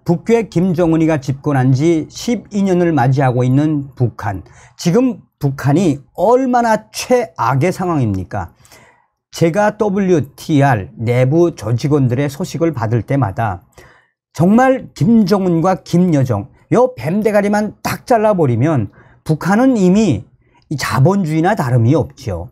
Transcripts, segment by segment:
북괴 김정은이가 집권한 지 12년을 맞이하고 있는 북한. 지금 북한이 얼마나 최악의 상황입니까? 제가 WTR 내부 조직원들의 소식을 받을 때마다 정말 김정은과 김여정 요 뱀대가리만 딱 잘라버리면 북한은 이미 자본주의나 다름이 없죠.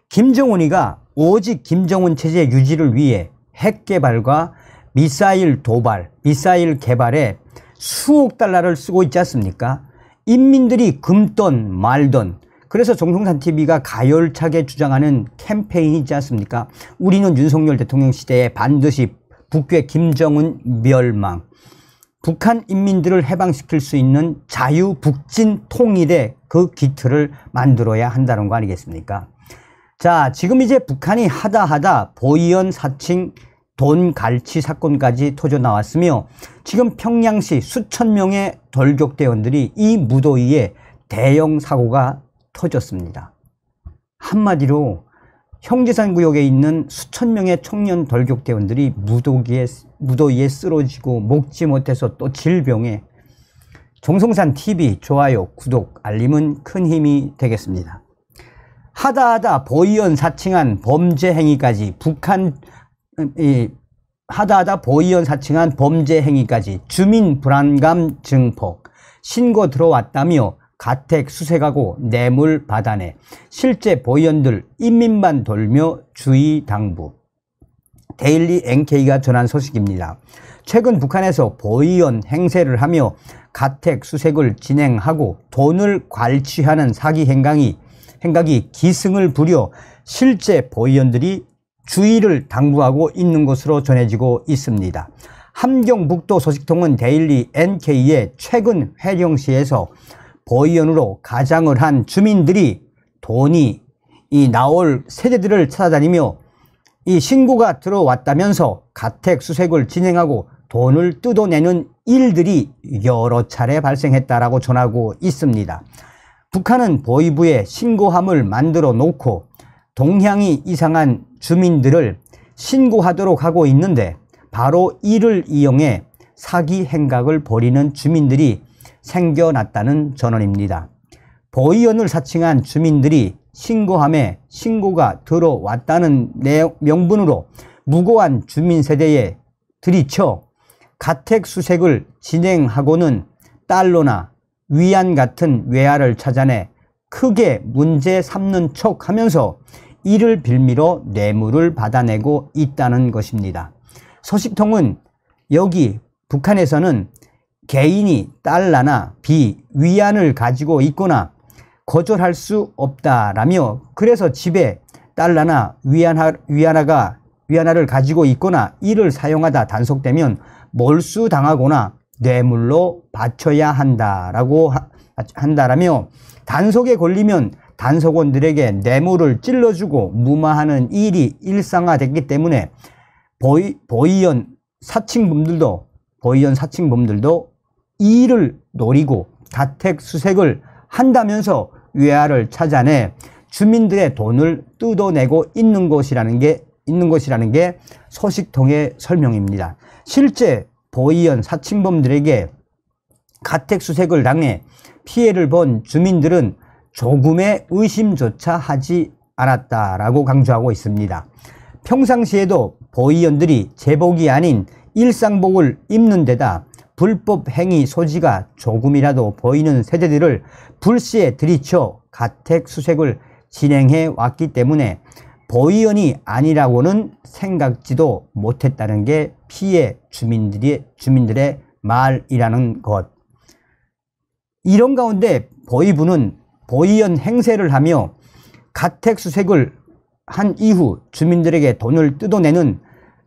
김정은이가 오직 김정은 체제 유지를 위해 핵 개발과 미사일 도발, 미사일 개발에 수억 달러를 쓰고 있지 않습니까? 인민들이 금돈 말돈. 그래서 정성산TV가 가열차게 주장하는 캠페인이 있지 않습니까? 우리는 윤석열 대통령 시대에 반드시 북괴 김정은 멸망, 북한 인민들을 해방시킬 수 있는 자유북진 통일의 그 기틀을 만들어야 한다는 거 아니겠습니까? 자, 지금 이제 북한이 하다 보이언 사칭 돈 갈취 사건까지 터져 나왔으며 지금 평양시 수천 명의 돌격대원들이 이 무더위에 대형 사고가 터졌습니다. 한마디로 형제산 구역에 있는 수천 명의 청년 돌격대원들이 무더위에 쓰러지고 먹지 못해서 또 질병에 정성산TV 좋아요, 구독, 알림은 큰 힘이 되겠습니다. 하다 보이언 사칭한 범죄 행위까지 보이언 사칭한 범죄 행위까지 주민 불안감 증폭, 신고 들어왔다며 가택 수색하고 뇌물 받아내 실제 보이언들 인민만 돌며 주의 당부. 데일리 NK가 전한 소식입니다. 최근 북한에서 보이언 행세를 하며 가택 수색을 진행하고 돈을 괄취하는 사기 행각이 기승을 부려 실제 보이언들이 주의를 당부하고 있는 것으로 전해지고 있습니다. 함경북도 소식통은 데일리 NK의 최근 회령시에서 보이언으로 가장을 한 주민들이 돈이 나올 세대들을 찾아다니며 이 신고가 들어왔다면서 가택 수색을 진행하고 돈을 뜯어내는 일들이 여러 차례 발생했다라고 전하고 있습니다. 북한은 보위부에 신고함을 만들어 놓고 동향이 이상한 주민들을 신고하도록 하고 있는데 바로 이를 이용해 사기 행각을 벌이는 주민들이 생겨났다는 전언입니다. 보이언을 사칭한 주민들이 신고함에 신고가 들어왔다는 명분으로 무고한 주민 세대에 들이쳐 가택 수색을 진행하고는 달러나 위안 같은 외화를 찾아내 크게 문제 삼는 척하면서 이를 빌미로 뇌물을 받아내고 있다는 것입니다. 소식통은 여기 북한에서는 개인이 달러나 위안을 가지고 있거나 거절할 수 없다라며 그래서 집에 달러나 위안화를 가지고 있거나 이를 사용하다 단속되면 몰수당하거나 뇌물로 바쳐야 한다라며 단속에 걸리면 단속원들에게 뇌물을 찔러주고 무마하는 일이 일상화됐기 때문에 보이언 사칭범들도 이를 노리고 가택 수색을 한다면서 외화를 찾아내 주민들의 돈을 뜯어내고 있는 것이라는 게 소식통의 설명입니다. 실제 보이언 사칭범들에게 가택 수색을 당해 피해를 본 주민들은 조금의 의심조차 하지 않았다라고 강조하고 있습니다. 평상시에도 보이언들이 제복이 아닌 일상복을 입는 데다 불법 행위 소지가 조금이라도 보이는 세대들을 불시에 들이쳐 가택 수색을 진행해 왔기 때문에 보이언이 아니라고는 생각지도 못했다는 게 피해 주민들의 말이라는 것. 이런 가운데 보위부는 보이언 행세를 하며 가택 수색을 한 이후 주민들에게 돈을 뜯어내는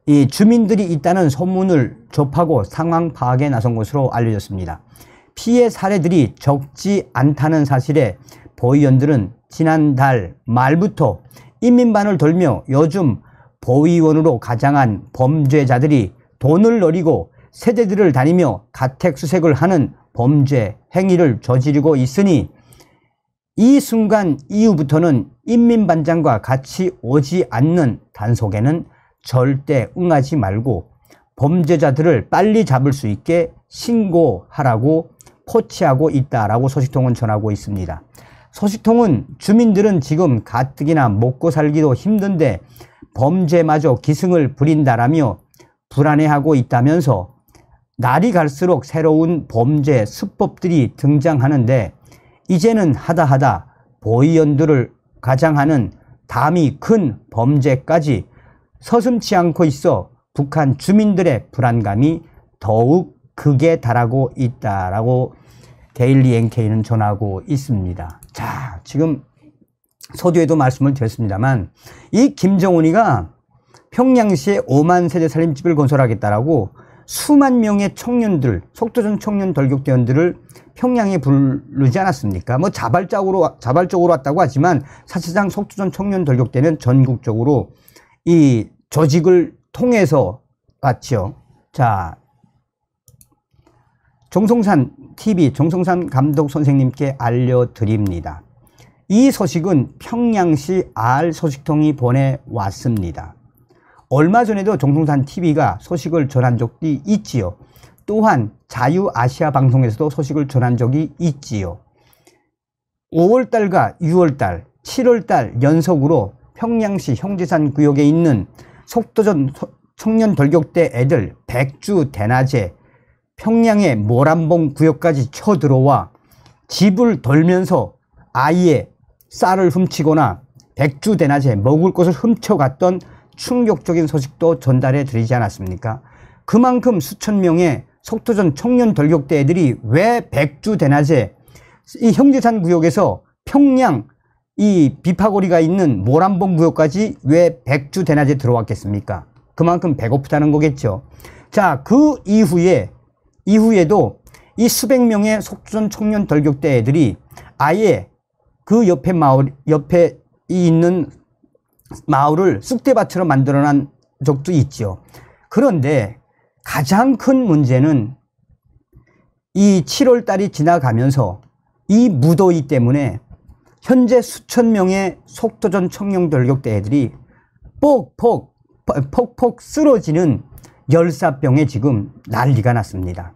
이 주민들이 있다는 소문을 접하고 상황 파악에 나선 것으로 알려졌습니다. 피해 사례들이 적지 않다는 사실에 보위원들은 지난달 말부터 인민반을 돌며 요즘 보위원으로 가장한 범죄자들이 돈을 노리고 세대들을 다니며 가택 수색을 하는 범죄 행위를 저지르고 있으니 이 순간 이후부터는 인민반장과 같이 오지 않는 단속에는 절대 응하지 말고 범죄자들을 빨리 잡을 수 있게 신고하라고 포치하고 있다라고 소식통은 전하고 있습니다. 소식통은 주민들은 지금 가뜩이나 먹고 살기도 힘든데 범죄마저 기승을 부린다라며 불안해하고 있다면서 날이 갈수록 새로운 범죄 수법들이 등장하는데 이제는 하다하다 보이연들을 가장하는 담이 큰 범죄까지 서슴지 않고 있어 북한 주민들의 불안감이 더욱 극에 달하고 있다라고 데일리 NK는 전하고 있습니다. 자, 지금 서두에도 말씀을 드렸습니다만 이 김정은이가 평양시에 5만 세대 살림집을 건설하겠다라고 수만 명의 청년들, 속도전 청년 돌격대원들을 평양에 부르지 않았습니까? 뭐 자발적으로 왔다고 하지만 사실상 속도전 청년 돌격대는 전국적으로 이 조직을 통해서 왔죠. 자, 정성산 TV, 정성산 감독 선생님께 알려드립니다. 이 소식은 평양시 R 소식통이 보내왔습니다. 얼마 전에도 정성산 TV가 소식을 전한 적이 있지요. 또한 자유아시아 방송에서도 소식을 전한 적이 있지요. 5월달과 6월달, 7월달 연속으로 평양시 형제산 구역에 있는 속도전 청년 돌격대 애들 백주 대낮에 평양의 모란봉 구역까지 쳐들어와 집을 돌면서 아이의 쌀을 훔치거나 백주 대낮에 먹을 것을 훔쳐갔던 충격적인 소식도 전달해 드리지 않았습니까? 그만큼 수천 명의 속도전 청년 돌격대 애들이 왜 백주 대낮에 이 형제산 구역에서 평양 이 비파고리가 있는 모란봉 구역까지 왜 백주 대낮에 들어왔겠습니까? 그만큼 배고프다는 거겠죠. 자, 그 이후에도 이 수백 명의 속도전 청년 돌격대 애들이 아예 그 옆에 있는 마을을 쑥대밭으로 만들어낸 적도 있죠. 그런데 가장 큰 문제는 이 7월 달이 지나가면서 이 무더위 때문에 현재 수천 명의 속도전 청년 돌격대 애들이 폭폭 쓰러지는 열사병에 지금 난리가 났습니다.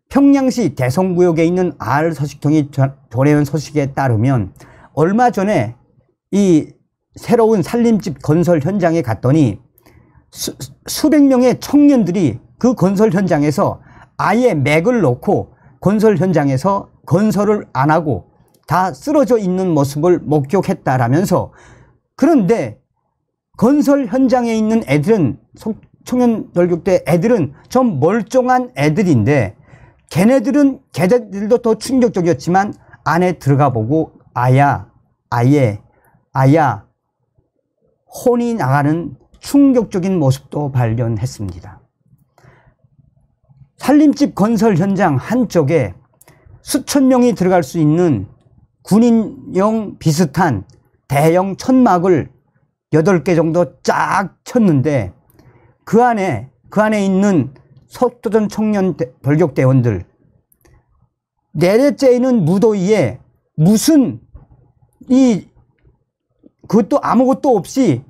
평양시 대성구역에 있는 R 소식통이 보내온 소식에 따르면 얼마 전에 이 새로운 살림집 건설 현장에 갔더니 수백 명의 청년들이 그 건설 현장에서 아예 맥을 놓고 건설 현장에서 건설을 안 하고 다 쓰러져 있는 모습을 목격했다라면서, 그런데 건설 현장에 있는 애들은 청년 돌격대 애들은 좀 멀쩡한 애들인데 걔네들도 더 충격적이었지만 안에 들어가 보고 아야 혼이 나가는 충격적인 모습도 발견했습니다. 살림집 건설 현장 한쪽에 수천 명이 들어갈 수 있는 군인용 비슷한 대형 천막을 8개 정도 쫙 쳤는데 그 안에 있는 속도전 청년 돌격대원들 내려째이는 무더위에 무슨 그것도 아무것도 없이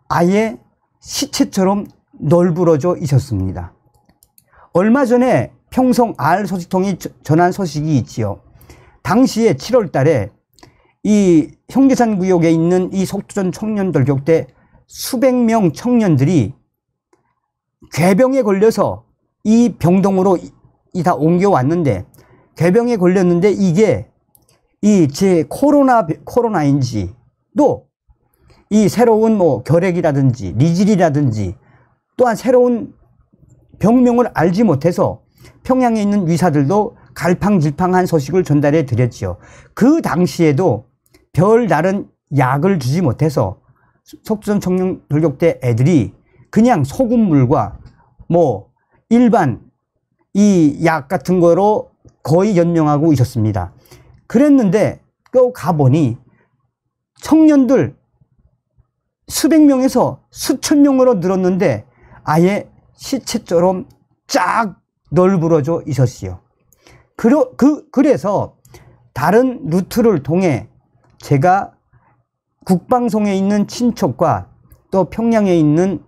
아예 시체처럼 널브러져 있었습니다. 얼마 전에 평성 R 소식통이 전한 소식이 있지요. 당시에 7월 달에 이 형제산 구역에 있는 이 속도전 청년 돌격대 수백 명 청년들이 괴병에 걸려서 이 병동으로 다 옮겨왔는데, 괴병에 걸렸는데 이게 제 코로나인지 또 이 새로운 결핵이라든지 리질이라든지 또한 새로운 병명을 알지 못해서 평양에 있는 의사들도 갈팡질팡한 소식을 전달해 드렸지요. 그 당시에도 별다른 약을 주지 못해서 속도전 청년 돌격대 애들이 그냥 소금물과 일반 이 약 같은 거로 거의 연명하고 있었습니다. 그랬는데 또 가보니 청년들 수백 명에서 수천 명으로 늘었는데 아예 시체처럼 쫙 널브러져 있었지요. 그래서 다른 루트를 통해 제가 국방성에 있는 친척과 또 평양에 있는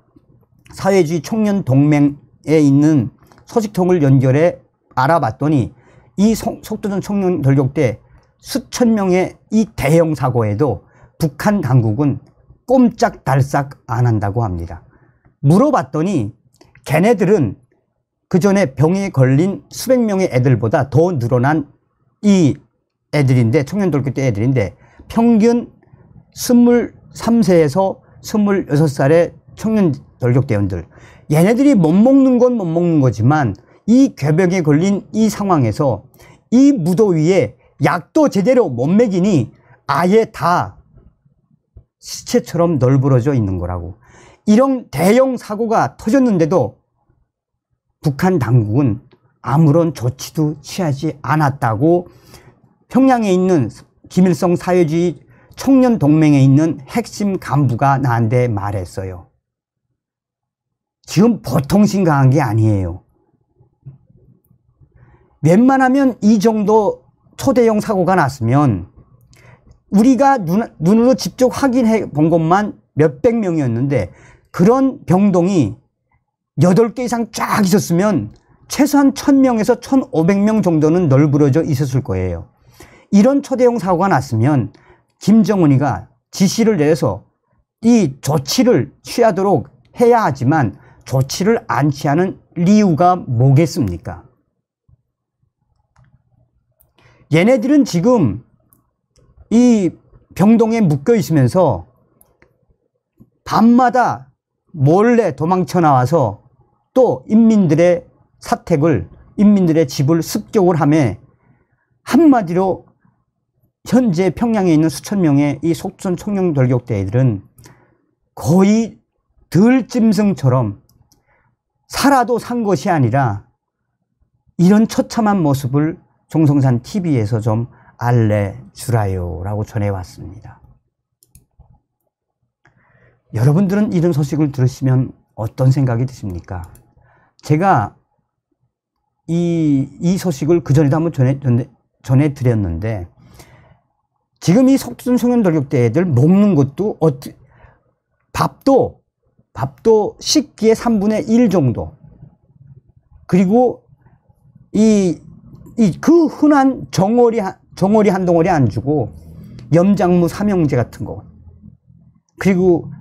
사회주의 청년 동맹 있는 소식통을 연결해 알아봤더니 이 속도전 청년 돌격대 수천 명의 이 대형 사고에도 북한 당국은 꼼짝달싹 안 한다고 합니다. 물어봤더니 걔네들은 그 전에 병에 걸린 수백 명의 애들보다 더 늘어난 이 애들인데, 청년 돌격대 애들인데, 평균 23세에서 26살의 청년 돌격대원들, 얘네들이 못 먹는 건 못 먹는 거지만 이 괴병에 걸린 이 상황에서 이 무더위에 약도 제대로 못 먹이니 아예 다 시체처럼 널브러져 있는 거라고. 이런 대형 사고가 터졌는데도 북한 당국은 아무런 조치도 취하지 않았다고 평양에 있는 김일성 사회주의 청년 동맹에 있는 핵심 간부가 나한테 말했어요. 지금 보통 심각한 게 아니에요. 웬만하면 이 정도 초대형 사고가 났으면 우리가 눈으로 직접 확인해 본 것만 몇백 명이었는데, 그런 병동이 8개 이상 쫙 있었으면 최소한 1000명에서 1500명 정도는 널브러져 있었을 거예요. 이런 초대형 사고가 났으면 김정은이가 지시를 내서 이 조치를 취하도록 해야 하지만 조치를 안 취하는 이유가 뭐겠습니까? 얘네들은 지금 이 병동에 묶여 있으면서 밤마다 몰래 도망쳐 나와서 또 인민들의 사택을, 인민들의 집을 습격을 하며, 한마디로 현재 평양에 있는 수천 명의 이 속전 청년 돌격대 애들은 거의 들짐승처럼 살아도 산 것이 아니라 이런 처참한 모습을 종성산 TV에서 좀 알려주라요 라고 전해왔습니다. 여러분들은 이런 소식을 들으시면 어떤 생각이 드십니까? 제가 이 소식을 그전에도 한번 전해드렸는데, 지금 이 속전 청년 돌격대 애들 먹는 것도 밥도 식기의 3분의 1 정도, 그리고 그 흔한 정어리 한 덩어리 안 주고 염장무 삼형제 같은 거, 그리고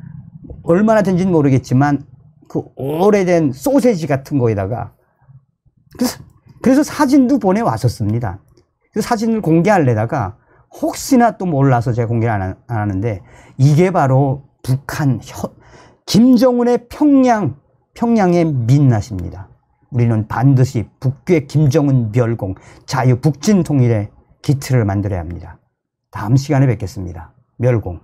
얼마나 된지는 모르겠지만 그 오래된 소세지 같은 거에다가, 그래서 사진도 보내왔었습니다. 그 사진을 공개하려다가 혹시나 또 몰라서 제가 공개를 안 하는데, 이게 바로 북한 김정은의 평양의 민낯입니다. 우리는 반드시 북괴 김정은 멸공, 자유 북진 통일의 기틀을 만들어야 합니다. 다음 시간에 뵙겠습니다. 멸공.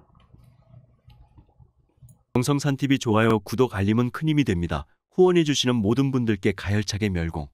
정성산 TV 좋아요, 구독, 알림은 큰 힘이 됩니다. 후원해 주시는 모든 분들께 가열차게 멸공.